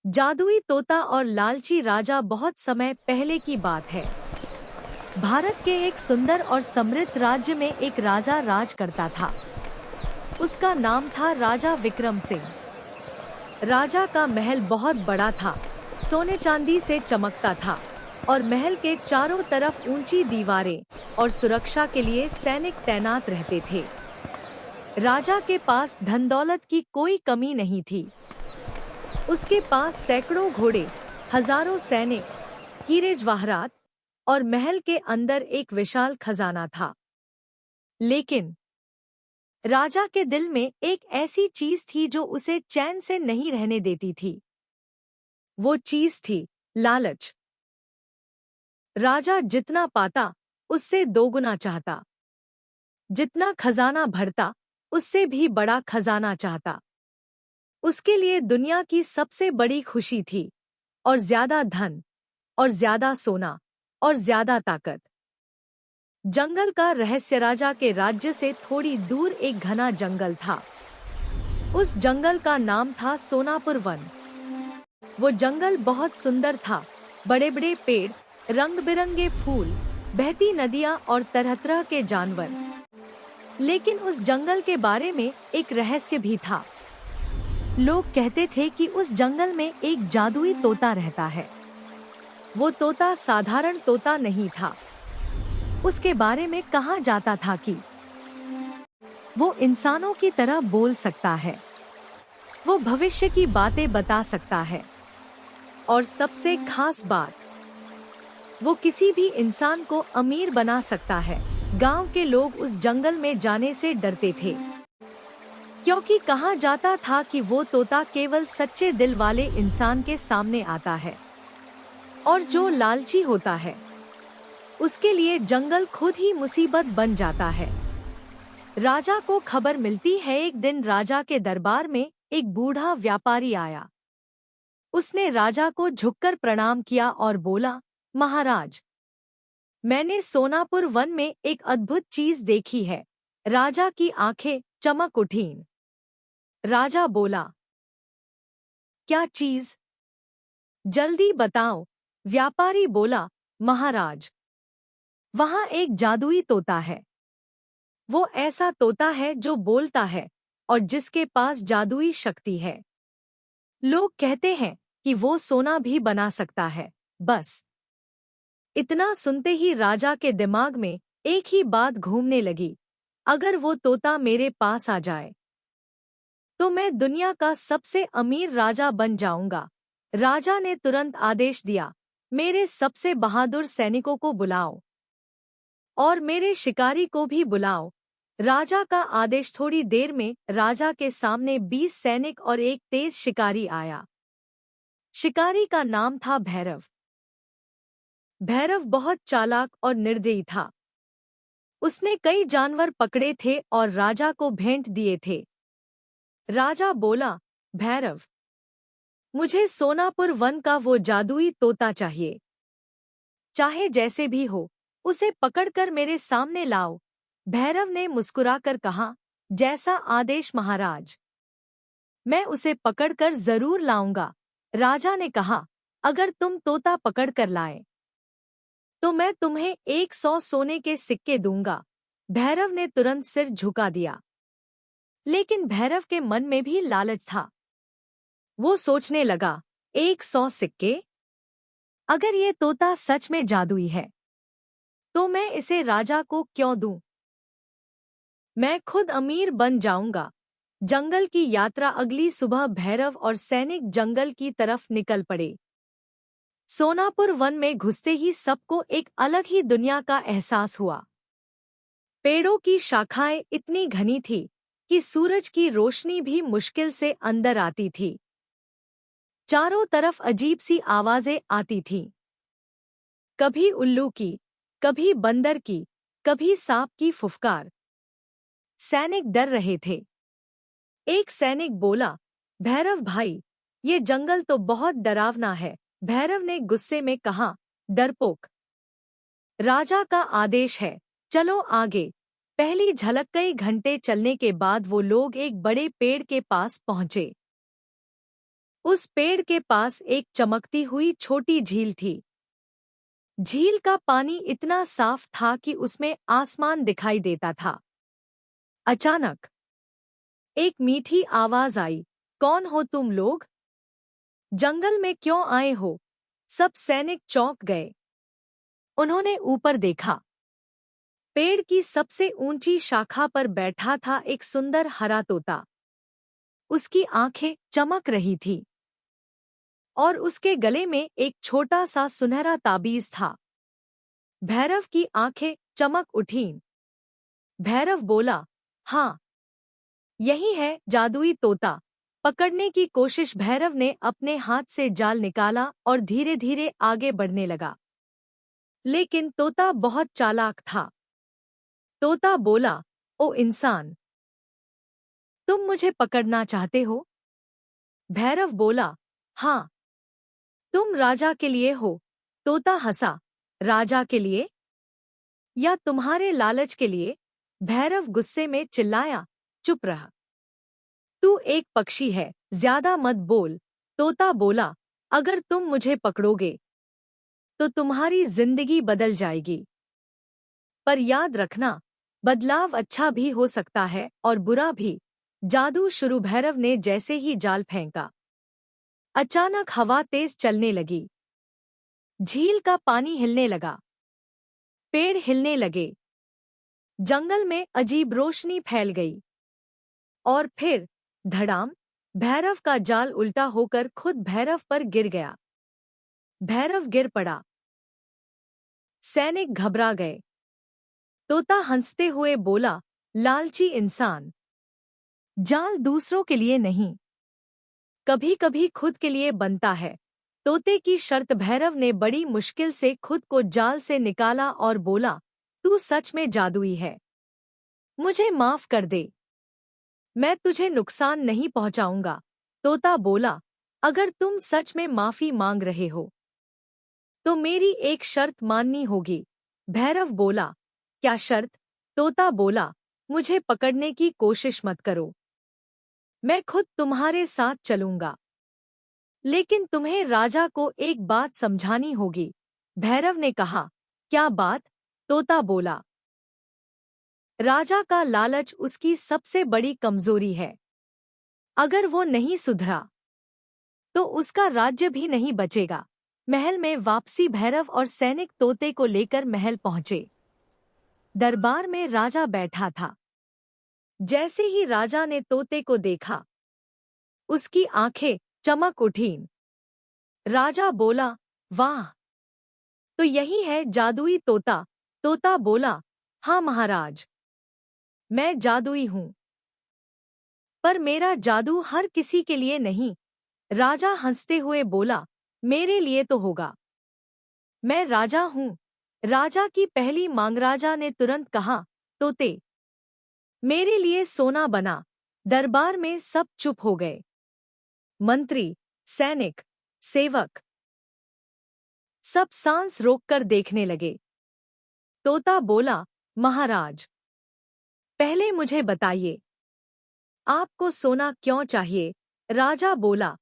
जादुई तोता और लालची राजा। बहुत समय पहले की बात है। भारत के एक सुंदर और समृद्ध राज्य में एक राजा राज करता था। उसका नाम था राजा विक्रम सिंह। राजा का महल बहुत बड़ा था, सोने चांदी से चमकता था और महल के चारों तरफ ऊंची दीवारें और सुरक्षा के लिए सैनिक तैनात रहते थे। राजा के पास धन दौलत की कोई कमी नहीं थी। उसके पास सैकड़ों घोड़े, हजारों सैनिक, हीरे जवाहरात और महल के अंदर एक विशाल खजाना था। लेकिन राजा के दिल में एक ऐसी चीज थी जो उसे चैन से नहीं रहने देती थी। वो चीज थी लालच। राजा जितना पाता उससे दोगुना चाहता। जितना खजाना भरता उससे भी बड़ा खजाना चाहता। उसके लिए दुनिया की सबसे बड़ी खुशी थी, और ज्यादा धन, और ज्यादा सोना, और ज्यादा ताकत। जंगल का रहस्य। राजा के राज्य से थोड़ी दूर एक घना जंगल था। उस जंगल का नाम था सोनापुर वन। वो जंगल बहुत सुंदर था। बड़े बड़े पेड़, रंग बिरंगे फूल, बहती नदियां और तरह तरह के जानवर। लेकिन उस जंगल के बारे में एक रहस्य भी था। लोग कहते थे कि उस जंगल में एक जादुई तोता रहता है। वो तोता साधारण तोता नहीं था। उसके बारे में कहा जाता था कि वो इंसानों की तरह बोल सकता है। वो भविष्य की बातें बता सकता है। और सबसे खास बात, वो किसी भी इंसान को अमीर बना सकता है। गांव के लोग उस जंगल में जाने से डरते थे, क्योंकि कहा जाता था कि वो तोता केवल सच्चे दिल वाले इंसान के सामने आता है, और जो लालची होता है उसके लिए जंगल खुद ही मुसीबत बन जाता है। राजा को खबर मिलती है। एक दिन राजा के दरबार में एक बूढ़ा व्यापारी आया। उसने राजा को झुककर प्रणाम किया और बोला, महाराज, मैंने सोनापुर वन में एक अद्भुत चीज देखी है। राजा की आंखें चमक उठीं। राजा बोला, क्या चीज? जल्दी बताओ। व्यापारी बोला, महाराज, वहां एक जादुई तोता है। वो ऐसा तोता है जो बोलता है और जिसके पास जादुई शक्ति है। लोग कहते हैं कि वो सोना भी बना सकता है। बस इतना सुनते ही राजा के दिमाग में एक ही बात घूमने लगी, अगर वो तोता मेरे पास आ जाए तो मैं दुनिया का सबसे अमीर राजा बन जाऊंगा। राजा ने तुरंत आदेश दिया, मेरे सबसे बहादुर सैनिकों को बुलाओ और मेरे शिकारी को भी बुलाओ। राजा का आदेश। थोड़ी देर में राजा के सामने 20 सैनिक और एक तेज शिकारी आया। शिकारी का नाम था भैरव। भैरव बहुत चालाक और निर्दयी था। उसने कई जानवर पकड़े थे और राजा को भेंट दिए थे। राजा बोला, भैरव, मुझे सोनापुर वन का वो जादुई तोता चाहिए। चाहे जैसे भी हो, उसे पकड़कर मेरे सामने लाओ। भैरव ने मुस्कुराकर कहा, जैसा आदेश महाराज। मैं उसे पकड़कर जरूर लाऊंगा। राजा ने कहा, अगर तुम तोता पकड़कर लाए तो मैं तुम्हें 100 सोने के सिक्के दूंगा। भैरव ने तुरंत सिर झुका दिया। लेकिन भैरव के मन में भी लालच था। वो सोचने लगा, 100 सिक्के? अगर ये तोता सच में जादुई है तो मैं इसे राजा को क्यों दूं? मैं खुद अमीर बन जाऊंगा। जंगल की यात्रा। अगली सुबह भैरव और सैनिक जंगल की तरफ निकल पड़े। सोनापुर वन में घुसते ही सबको एक अलग ही दुनिया का एहसास हुआ। पेड़ों की शाखाएं इतनी घनी थी कि सूरज की रोशनी भी मुश्किल से अंदर आती थी। चारों तरफ अजीब सी आवाजें आती थीं। कभी उल्लू की, कभी बंदर की, कभी सांप की फुफकार। सैनिक डर रहे थे। एक सैनिक बोला, भैरव भाई, ये जंगल तो बहुत डरावना है। भैरव ने गुस्से में कहा, डरपोक, राजा का आदेश है, चलो आगे। पहली झलक। कई घंटे चलने के बाद वो लोग एक बड़े पेड़ के पास पहुंचे। उस पेड़ के पास एक चमकती हुई छोटी झील थी। झील का पानी इतना साफ था कि उसमें आसमान दिखाई देता था। अचानक एक मीठी आवाज आई, कौन हो तुम लोग? जंगल में क्यों आए हो? सब सैनिक चौंक गए। उन्होंने ऊपर देखा। पेड़ की सबसे ऊंची शाखा पर बैठा था एक सुंदर हरा तोता। उसकी आंखें चमक रही थी और उसके गले में एक छोटा सा सुनहरा ताबीज था। भैरव की आंखें चमक उठीं। भैरव बोला, हाँ, यही है जादुई तोता। पकड़ने की कोशिश। भैरव ने अपने हाथ से जाल निकाला और धीरे धीरे आगे बढ़ने लगा। लेकिन तोता बहुत चालाक था। तोता बोला, ओ इंसान, तुम मुझे पकड़ना चाहते हो? भैरव बोला, हाँ। तुम राजा के लिए हो? तोता हंसा, राजा के लिए या तुम्हारे लालच के लिए? भैरव गुस्से में चिल्लाया, चुप रह। तू एक पक्षी है, ज्यादा मत बोल। तोता बोला, अगर तुम मुझे पकड़ोगे तो तुम्हारी जिंदगी बदल जाएगी। पर याद रखना, बदलाव अच्छा भी हो सकता है और बुरा भी। जादू शुरू। भैरव ने जैसे ही जाल फेंका, अचानक हवा तेज चलने लगी। झील का पानी हिलने लगा। पेड़ हिलने लगे। जंगल में अजीब रोशनी फैल गई। और फिर धड़ाम, भैरव का जाल उल्टा होकर खुद भैरव पर गिर गया। भैरव गिर पड़ा। सैनिक घबरा गए। तोता हंसते हुए बोला, लालची इंसान, जाल दूसरों के लिए नहीं, कभी कभी खुद के लिए बनता है। तोते की शर्त। भैरव ने बड़ी मुश्किल से खुद को जाल से निकाला और बोला, तू सच में जादुई है, मुझे माफ कर दे, मैं तुझे नुकसान नहीं पहुंचाऊंगा। तोता बोला, अगर तुम सच में माफी मांग रहे हो तो मेरी एक शर्त माननी होगी। भैरव बोला, क्या शर्त? तोता बोला, मुझे पकड़ने की कोशिश मत करो, मैं खुद तुम्हारे साथ चलूंगा, लेकिन तुम्हें राजा को एक बात समझानी होगी। भैरव ने कहा, क्या बात? तोता बोला, राजा का लालच उसकी सबसे बड़ी कमजोरी है। अगर वो नहीं सुधरा तो उसका राज्य भी नहीं बचेगा। महल में वापसी। भैरव और सैनिक तोते को लेकर महल पहुंचे। दरबार में राजा बैठा था। जैसे ही राजा ने तोते को देखा, उसकी आंखें चमक उठीं। राजा बोला, वाह, तो यही है जादुई तोता। तोता बोला, हाँ महाराज, मैं जादुई हूँ, पर मेरा जादू हर किसी के लिए नहीं। राजा हंसते हुए बोला, मेरे लिए तो होगा, मैं राजा हूँ। राजा की पहली मांग। राजा ने तुरंत कहा, तोते, मेरे लिए सोना बना। दरबार में सब चुप हो गए। मंत्री, सैनिक, सेवक सब सांस रोककर देखने लगे। तोता बोला, महाराज, पहले मुझे बताइए, आपको सोना क्यों चाहिए? राजा बोला,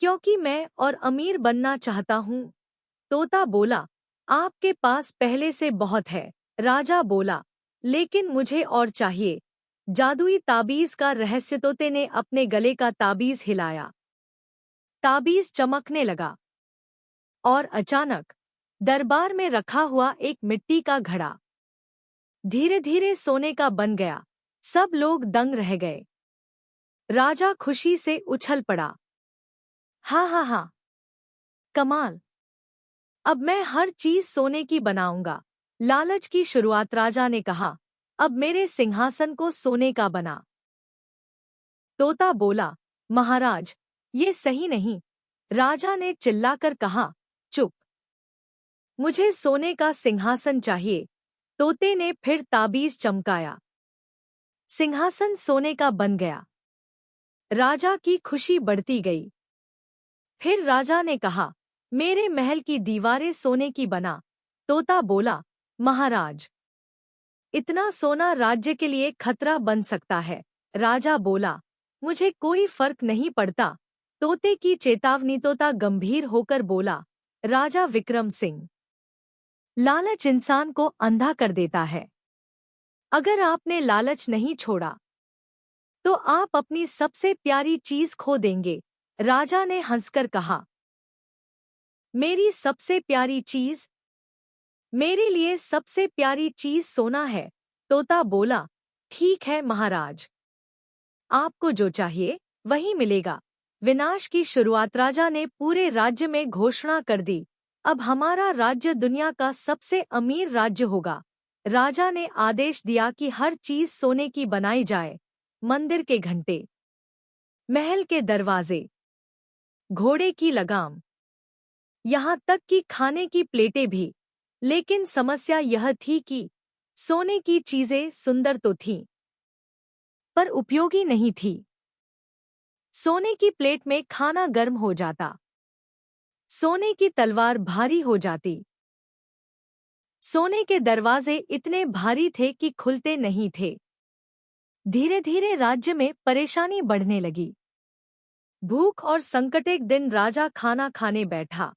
क्योंकि मैं और अमीर बनना चाहता हूँ। तोता बोला, आपके पास पहले से बहुत है। राजा बोला, लेकिन मुझे और चाहिए। जादुई ताबीज का रहस्य। तोते ने अपने गले का ताबीज हिलाया। ताबीज चमकने लगा और अचानक दरबार में रखा हुआ एक मिट्टी का घड़ा धीरे धीरे सोने का बन गया। सब लोग दंग रह गए। राजा खुशी से उछल पड़ा, हाँ हाँ हाँ, कमाल, अब मैं हर चीज सोने की बनाऊंगा। लालच की शुरुआत। राजा ने कहा, अब मेरे सिंहासन को सोने का बना। तोता बोला, महाराज, ये सही नहीं। राजा ने चिल्लाकर कहा, चुप, मुझे सोने का सिंहासन चाहिए। तोते ने फिर ताबीज चमकाया। सिंहासन सोने का बन गया। राजा की खुशी बढ़ती गई। फिर राजा ने कहा, मेरे महल की दीवारें सोने की बना। तोता बोला, महाराज, इतना सोना राज्य के लिए खतरा बन सकता है। राजा बोला, मुझे कोई फर्क नहीं पड़ता, तोते की चेतावनी। तोता गंभीर होकर बोला, राजा विक्रम सिंह, लालच इंसान को अंधा कर देता है। अगर आपने लालच नहीं छोड़ा तो आप अपनी सबसे प्यारी चीज खो देंगे। राजा ने हंसकर कहा, मेरी सबसे प्यारी चीज? मेरे लिए सबसे प्यारी चीज सोना है। तोता बोला, ठीक है महाराज, आपको जो चाहिए वही मिलेगा। विनाश की शुरुआत। राजा ने पूरे राज्य में घोषणा कर दी, अब हमारा राज्य दुनिया का सबसे अमीर राज्य होगा। राजा ने आदेश दिया कि हर चीज सोने की बनाई जाए, मंदिर के घंटे, महल के दरवाजे, घोड़े की लगाम, यहाँ तक कि खाने की प्लेटें भी। लेकिन समस्या यह थी कि सोने की चीजें सुंदर तो थीं, पर उपयोगी नहीं थी। सोने की प्लेट में खाना गर्म हो जाता, सोने की तलवार भारी हो जाती, सोने के दरवाजे इतने भारी थे कि खुलते नहीं थे। धीरे धीरे राज्य में परेशानी बढ़ने लगी। भूख और संकट। एक दिन राजा खाना खाने बैठा।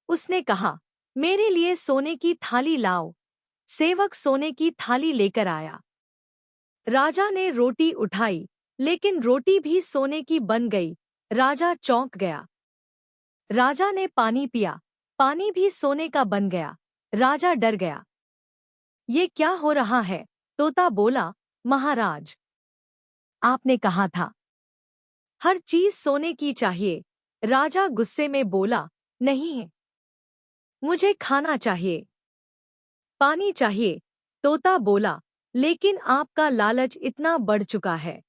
उसने कहा, मेरे लिए सोने की थाली लाओ। सेवक सोने की थाली लेकर आया। राजा ने रोटी उठाई, लेकिन रोटी भी सोने की बन गई। राजा चौंक गया। राजा ने पानी पिया, पानी भी सोने का बन गया। राजा डर गया, ये क्या हो रहा है? तोता बोला, महाराज, आपने कहा था हर चीज सोने की चाहिए। राजा गुस्से में बोला, नहीं, मुझे खाना चाहिए, पानी चाहिए। तोता बोला, लेकिन आपका लालच इतना बढ़ चुका है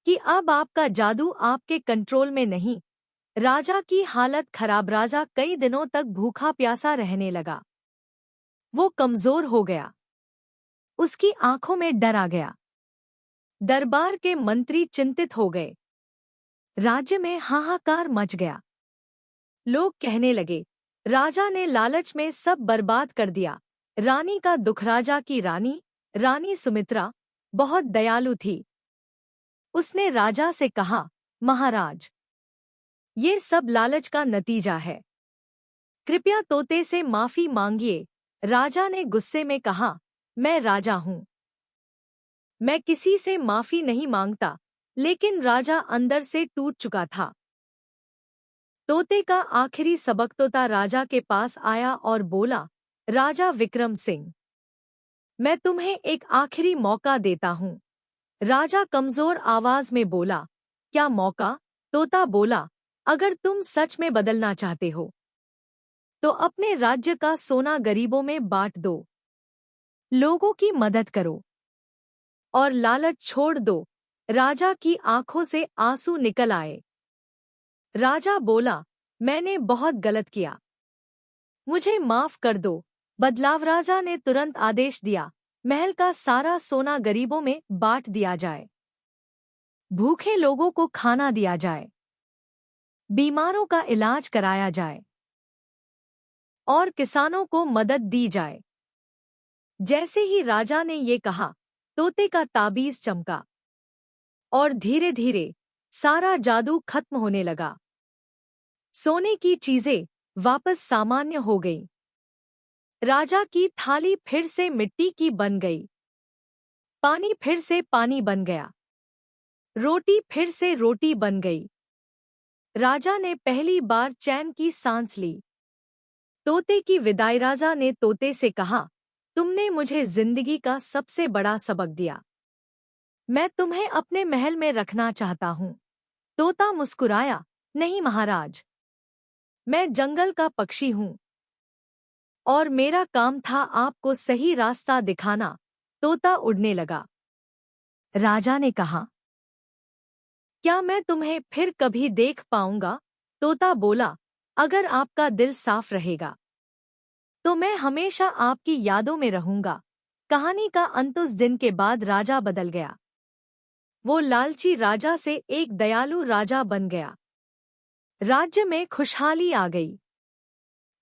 कि अब आपका जादू आपके कंट्रोल में नहीं। राजा की हालत खराब। राजा कई दिनों तक भूखा प्यासा रहने लगा। वो कमजोर हो गया, उसकी आंखों में डर आ गया। दरबार के मंत्री चिंतित हो गए। राज्य में हाहाकार मच गया। लोग कहने लगे, राजा ने लालच में सब बर्बाद कर दिया। रानी का दुख। राजा की रानी, रानी सुमित्रा, बहुत दयालु थी। उसने राजा से कहा, महाराज, ये सब लालच का नतीजा है, कृपया तोते से माफी मांगिए। राजा ने गुस्से में कहा, मैं राजा हूं, मैं किसी से माफी नहीं मांगता। लेकिन राजा अंदर से टूट चुका था। तोते का आखिरी सबक। तोता राजा के पास आया और बोला, राजा विक्रम सिंह, मैं तुम्हें एक आखिरी मौका देता हूं। राजा कमजोर आवाज में बोला, क्या मौका? तोता बोला, अगर तुम सच में बदलना चाहते हो तो अपने राज्य का सोना गरीबों में बांट दो, लोगों की मदद करो और लालच छोड़ दो। राजा की आंखों से आंसू निकल आए। राजा बोला, मैंने बहुत गलत किया, मुझे माफ कर दो। बदलाव। राजा ने तुरंत आदेश दिया, महल का सारा सोना गरीबों में बांट दिया जाए, भूखे लोगों को खाना दिया जाए, बीमारों का इलाज कराया जाए और किसानों को मदद दी जाए। जैसे ही राजा ने ये कहा, तोते का ताबीज चमका और धीरे धीरे सारा जादू खत्म होने लगा। सोने की चीजें वापस सामान्य हो गईं। राजा की थाली फिर से मिट्टी की बन गई, पानी फिर से पानी बन गया, रोटी फिर से रोटी बन गई। राजा ने पहली बार चैन की सांस ली। तोते की विदाई। राजा ने तोते से कहा, तुमने मुझे जिंदगी का सबसे बड़ा सबक दिया, मैं तुम्हें अपने महल में रखना चाहता हूँ। तोता मुस्कुराया, नहीं महाराज, मैं जंगल का पक्षी हूँ और मेरा काम था आपको सही रास्ता दिखाना। तोता उड़ने लगा। राजा ने कहा, क्या मैं तुम्हें फिर कभी देख पाऊंगा? तोता बोला, अगर आपका दिल साफ रहेगा तो मैं हमेशा आपकी यादों में रहूंगा। कहानी का अंत। उस दिन के बाद राजा बदल गया। वो लालची राजा से एक दयालु राजा बन गया। राज्य में खुशहाली आ गई।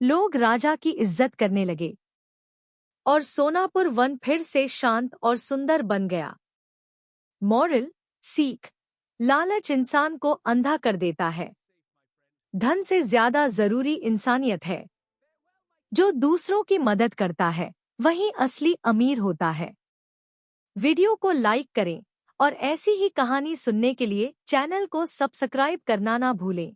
लोग राजा की इज्जत करने लगे और सोनापुर वन फिर से शांत और सुंदर बन गया। मॉरल, सीख, लालच इंसान को अंधा कर देता है। धन से ज्यादा जरूरी इंसानियत है। जो दूसरों की मदद करता है वही असली अमीर होता है। वीडियो को लाइक करें और ऐसी ही कहानी सुनने के लिए चैनल को सब्सक्राइब करना ना भूलें।